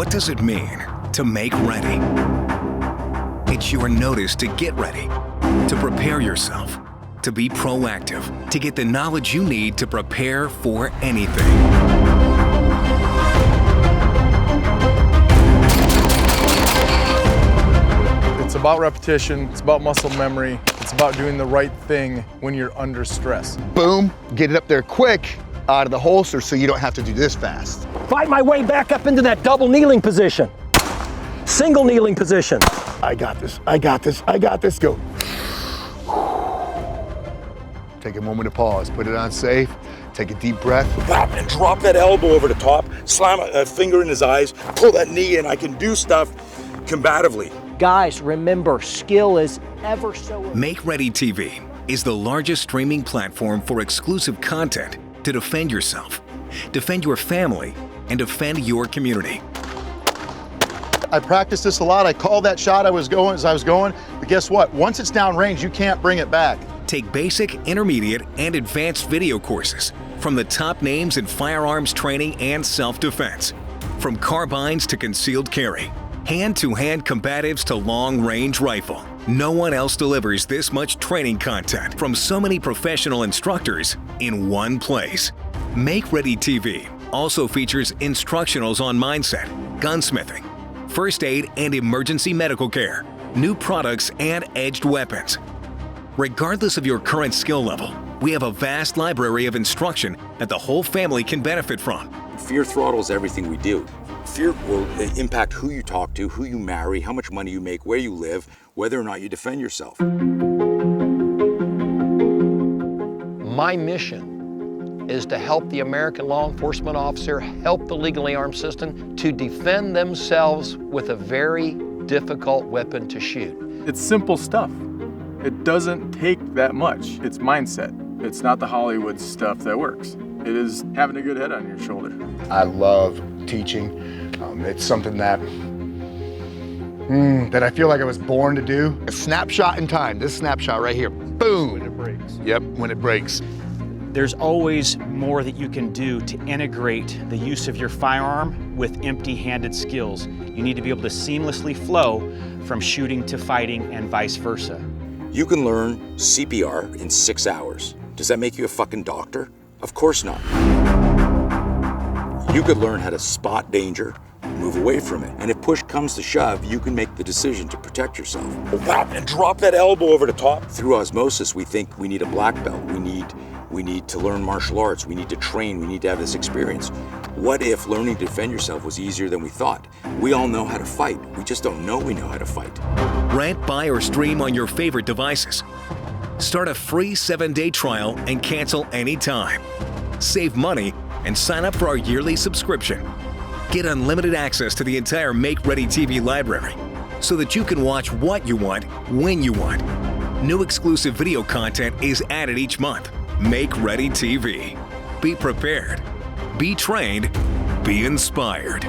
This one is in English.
What does it mean to make ready? It's your notice to get ready, to prepare yourself, to be proactive, to get the knowledge you need to prepare for anything. It's about repetition, it's about muscle memory, it's about doing the right thing when you're under stress. Boom, get it up there quick, out of the holster so you don't have to do this fast. Fight my way back up into that double kneeling position. Single kneeling position. I got this, I got this, I got this, go. Take a moment to pause, put it on safe, take a deep breath. And drop that elbow over the top, slam a finger in his eyes, pull that knee in. I can do stuff combatively. Guys, remember, skill is ever so... Make Ready TV is the largest streaming platform for exclusive content to defend yourself, defend your family, and defend your community. I practiced this a lot. I called that shot as I was going, but guess what? Once it's downrange, you can't bring it back. Take basic, intermediate, and advanced video courses from the top names in firearms training and self-defense. From carbines to concealed carry, hand-to-hand combatives to long-range rifle. No one else delivers this much training content from so many professional instructors in one place. Make Ready TV also features instructionals on mindset, gunsmithing, first aid and emergency medical care, new products and edged weapons. Regardless of your current skill level, we have a vast library of instruction that the whole family can benefit from. Fear throttles everything we do. Fear will impact who you talk to, who you marry, how much money you make, where you live, whether or not you defend yourself. My mission is to help the American law enforcement officer, help the legally armed system to defend themselves with a very difficult weapon to shoot. It's simple stuff. It doesn't take that much. It's mindset. It's not the Hollywood stuff that works. It is having a good head on your shoulder. I love teaching. It's something that I feel like I was born to do. A snapshot in time, this snapshot right here, boom. When it breaks. Yep, when it breaks. There's always more that you can do to integrate the use of your firearm with empty-handed skills. You need to be able to seamlessly flow from shooting to fighting and vice versa. You can learn CPR in 6 hours. Does that make you a fucking doctor? Of course not. You could learn how to spot danger, move away from it. And if push comes to shove, you can make the decision to protect yourself. And drop that elbow over the top. Through osmosis, we think we need a black belt. We need to learn martial arts. We need to train. We need to have this experience. What if learning to defend yourself was easier than we thought? We all know how to fight. We just don't know we know how to fight. Rent, buy, or stream on your favorite devices. Start a free 7-day trial and cancel anytime. Save money and sign up for our yearly subscription. Get unlimited access to the entire Make Ready TV library so that you can watch what you want, when you want. New exclusive video content is added each month. Make Ready TV. Be prepared. Be trained. Be inspired.